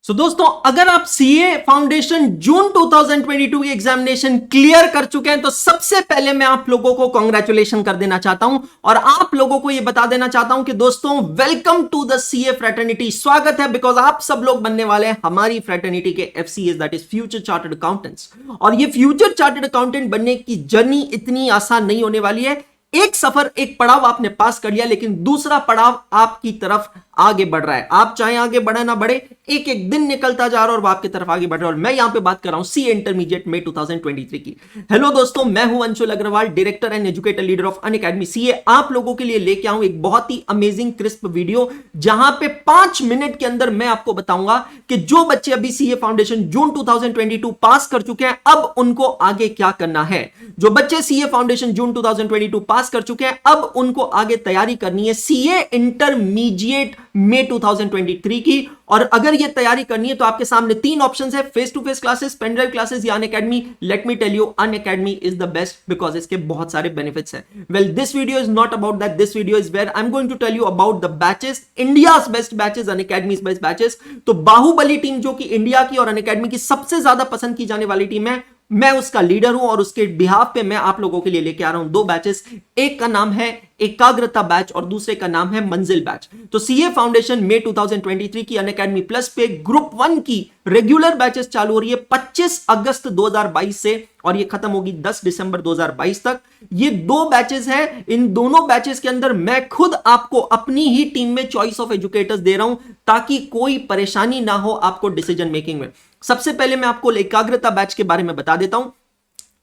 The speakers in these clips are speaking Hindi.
दोस्तों, अगर आप सीए फाउंडेशन जून 2022 की एग्जामिनेशन क्लियर कर चुके हैं तो सबसे पहले मैं आप लोगों को कांग्रेचुलेशन कर देना चाहता हूं और आप लोगों को यह बता देना चाहता हूं कि दोस्तों welcome to the CA fraternity. स्वागत है, बिकॉज आप सब लोग बनने वाले हैं हमारी फ्रेटर्निटी के FCS, that is future chartered accountants. और ये फ्यूचर चार्टर्ड अकाउंटेंट बनने की जर्नी इतनी आसान नहीं होने वाली है। एक सफर, एक पड़ाव आपने पास कर लिया, लेकिन दूसरा पड़ाव आपकी तरफ आगे बढ़ रहा है। आप चाहे आगे बढ़े ना बढ़े, एक एक दिन निकलता जा रहा है और वो आपकी तरफ आगे बढ़ रहा है। और मैं यहां पे बात कर रहा हूं सी इंटरमीडिएट में 2023 की। हेलो दोस्तों, मैं हूं Anshul Agarwal, director and educator leader of Unacademy CA. आप लोगों के लिए लेके आऊं एक बहुत ही अमेजिंग क्रिस्प वीडियो, जहां पे 5 मिनट के अंदर मैं आपको बताऊंगा कि जो बच्चे अभी सीए फाउंडेशन जून 2022 पास कर चुके हैं, अब उनको आगे क्या करना है। जो बच्चे सीए फाउंडेशन जून 2022 पास कर चुके हैं, अब उनको आगे तैयारी करनी है सीए इंटरमीडिएट मई 2023 की। और अगर ये तैयारी करनी है तो आपके सामने 3 ऑप्शंस है, face to face classes, pen drive classes या Unacademy. Let me tell you, Unacademy is the best because इसके बहुत सारे बेनिफिट्स हैं। Well, this video is not about that, this video is where I am going to tell you about the batches, India's best batches, Unacademy's best batches. तो बाहुबली टीम, जो कि इंडिया की और अनअकैडमी की सबसे ज्यादा पसंद की जाने वाली टीम है, मैं उसका लीडर हूं और उसके बिहाफ पे मैं आप लोगों के लिए लेके आ रहा हूं 2 बैचेस। एक का नाम है एकाग्रता बैच और दूसरे का नाम है मंजिल बैच। तो सीए फाउंडेशन मई 2023 की अनअकैडमी प्लस पे ग्रुप 1 की रेगुलर बैचेस चालू हो रही है 25 अगस्त 2022 से और ये खत्म होगी 10 दिसंबर 2022 तक। ये 2 बैचेस हैं। इन दोनों बैचेस के अंदर मैं खुद आपको अपनी ही टीम में चॉइस ऑफ एजुकेटर्स दे रहा हूं ताकि कोई परेशानी ना हो आपको डिसीजन मेकिंग में। सबसे पहले मैं आपको एकाग्रता बैच के बारे में बता देता हूं।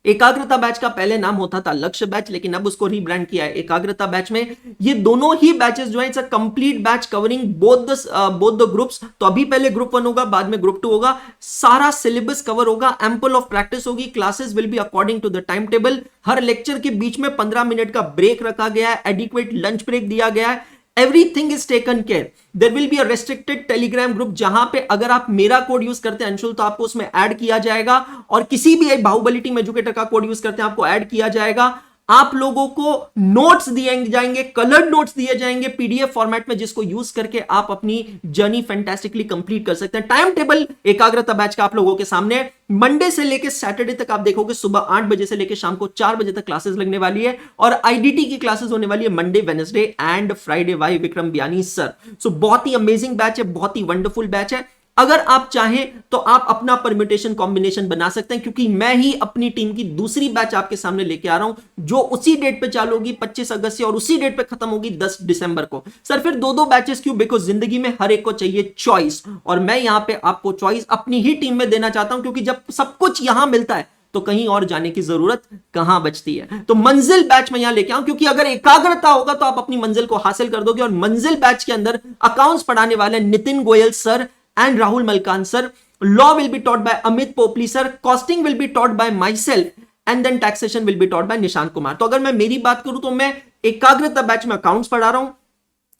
एकाग्रता बैच का पहले नाम होता था लक्ष्य बैच, लेकिन अब उसको रीब्रांड किया है एकाग्रता बैच में। ये दोनों ही बैचेस जो है it's a complete batch covering both the groups. तो अभी पहले ग्रुप 1 होगा, बाद में ग्रुप 2 होगा। सारा सिलेबस कवर होगा, एम्पल ऑफ प्रैक्टिस होगी, classes will be according to the time table. हर लेक्चर के बीच में 15 मिनट का ब्रेक रखा गया है, एडिक्वेट लंच ब्रेक दिया गया है। Everything is taken care. There will be a restricted Telegram group जहां पे अगर आप मेरा कोड यूज करते हैं अंशुल, तो आपको उसमें ऐड किया जाएगा, और किसी भी बाहुबली टीम एजुकेटर का कोड यूज करते हैं आपको ऐड किया जाएगा। आप लोगों को नोट्स दिए जाएंगे, कलर्ड नोट्स दिए जाएंगे पीडीएफ फॉर्मेट में, जिसको यूज करके आप अपनी जर्नी फैंटास्टिकली कंप्लीट कर सकते हैं। टाइम टेबल एकाग्रता बैच का आप लोगों के सामने मंडे से लेकर सैटरडे तक आप देखोगे सुबह 8 बजे से लेकर शाम को 4 बजे तक क्लासेस लगने वाली है, और आईडीटी की क्लासेस होने वाली है Monday, Wednesday and Friday. By Vikram Biyani sir. So बहुत ही अमेजिंग बैच है, बहुत ही वंडरफुल बैच है। अगर आप चाहें तो आप अपना परम्यूटेशन कॉम्बिनेशन बना सकते हैं, क्योंकि मैं ही अपनी टीम की दूसरी बैच आपके सामने लेके आ रहा हूं जो उसी डेट पे चालू होगी 25 अगस्त से और उसी डेट पे खत्म होगी 10 दिसंबर को। सर फिर 2 बैचेस क्यों? बिकॉज जिंदगी में हर एक को चाहिए चॉइस, और मैं यहां पे आपको चॉइस अपनी ही टीम में देना चाहता हूं, क्योंकि जब सब कुछ यहां मिलता है तो कहीं और जाने की जरूरत कहां बचती है। तो मंजिल बैच में यहां लेके आऊं, क्योंकि अगर एकाग्रता होगा तो आप अपनी मंजिल को हासिल कर दोगे। और मंजिल बैच के अंदर अकाउंट्स पढ़ाने वाले Nitin Goyal sir and Rahul Malkan sir. Law will be taught by Amit Popli sir. Costing will be taught by myself. And then taxation will be taught by Nishant Kumar. तो अगर मैं मेरी बात करूं तो मैं एकाग्रता बैच में अकाउंट्स पढ़ा रहा हूं,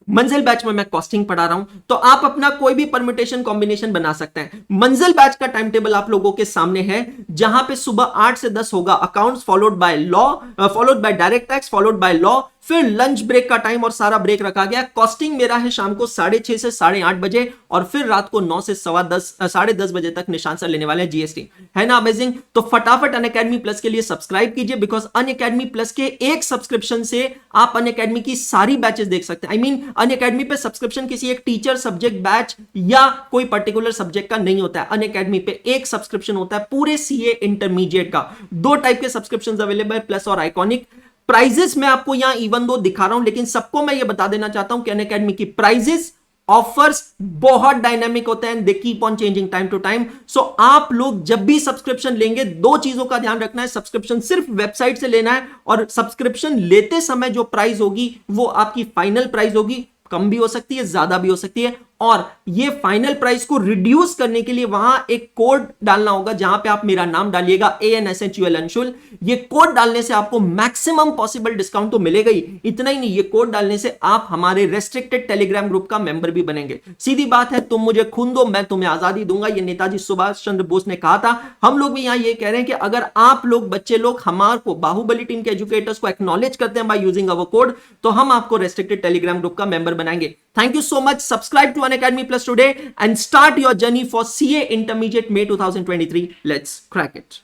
मंजिल बैच में मैं कॉस्टिंग पढ़ा रहा हूं। तो आप अपना कोई भी परम्यूटेशन कॉम्बिनेशन बना सकते हैं। मंजिल बैच का टाइम टेबल आप लोगों के सामने है, जहां पे सुबह 8 से 10 होगा accounts, followed by law, followed by direct tax, followed by law, फिर लंच ब्रेक का टाइम और सारा ब्रेक रखा गया। कॉस्टिंग मेरा है शाम को 6:30 से 8:30 बजे, और फिर रात को 9 से 10:15 बजे तक निशान सर लेने वाले हैं जीएसटी। है ना अमेजिंग? तो फटाफट अनअकैडमी प्लस के लिए सब्सक्राइब कीजिए, बिकॉज अनअकैडमी प्लस के एक सब्सक्रिप्शन से आप अनअकैडमी की सारी बैचेस देख सकते हैं। आई मीन अनअकैडमी पे सब्सक्रिप्शन किसी एक टीचर सब्जेक्ट बैच या कोई पर्टिकुलर सब्जेक्ट का नहीं होता है। अनअकैडमी पे एक सब्सक्रिप्शन होता है पूरे सीए इंटरमीडिएट का। 2 टाइप के सब्सक्रिप्शन अवेलेबल है, प्लस और आइकॉनिक। प्राइजेस मैं आपको यहां इवन दो दिखा रहा हूं, लेकिन सबको मैं ये बता देना चाहता हूं कि अनअकैडमी की प्राइजेस, ऑफर्स बहुत डायनामिक होते हैं, they keep on changing time to time. So आप लोग जब भी सब्सक्रिप्शन लेंगे 2 चीजों का ध्यान रखना है। सब्सक्रिप्शन सिर्फ वेबसाइट से लेना है, और सब्सक्रिप्शन लेते समय जो प्राइस होगी वो आपकी फाइनल प्राइस होगी। कम भी हो सकती है, ज्यादा भी हो सकती है, और ये फाइनल प्राइस को रिड्यूस करने के लिए वहां एक कोड डालना होगा, जहां पे आप मेरा नाम डालिएगा ANSHUL अंशुल। ये कोड डालने से आपको मैक्सिमम पॉसिबल डिस्काउंट तो मिलेगा ही। इतना ही नहीं, ये कोड डालने से आप हमारे रेस्ट्रिक्टेड टेलीग्राम ग्रुप का मेंबर भी बनेंगे। सीधी बात है, तुम मुझे खून दो मैं तुम्हें आजादी दूंगा, ये नेताजी सुभाष चंद्र बोस ने कहा था। हम लोग भी यहां ये कह रहे हैं कि अगर आप लोग बच्चे लोग हमारे को बाहुबली टीम के एजुकेटर्स को एक्नॉलेज करते हैं बाय यूजिंग अवर कोड, तो हम आपको रेस्ट्रिक्टेड टेलीग्राम ग्रुप का मेंबर बनाएंगे। Thank you so much. Subscribe to One Academy Plus today and start your journey for CA Intermediate May 2023. Let's crack it.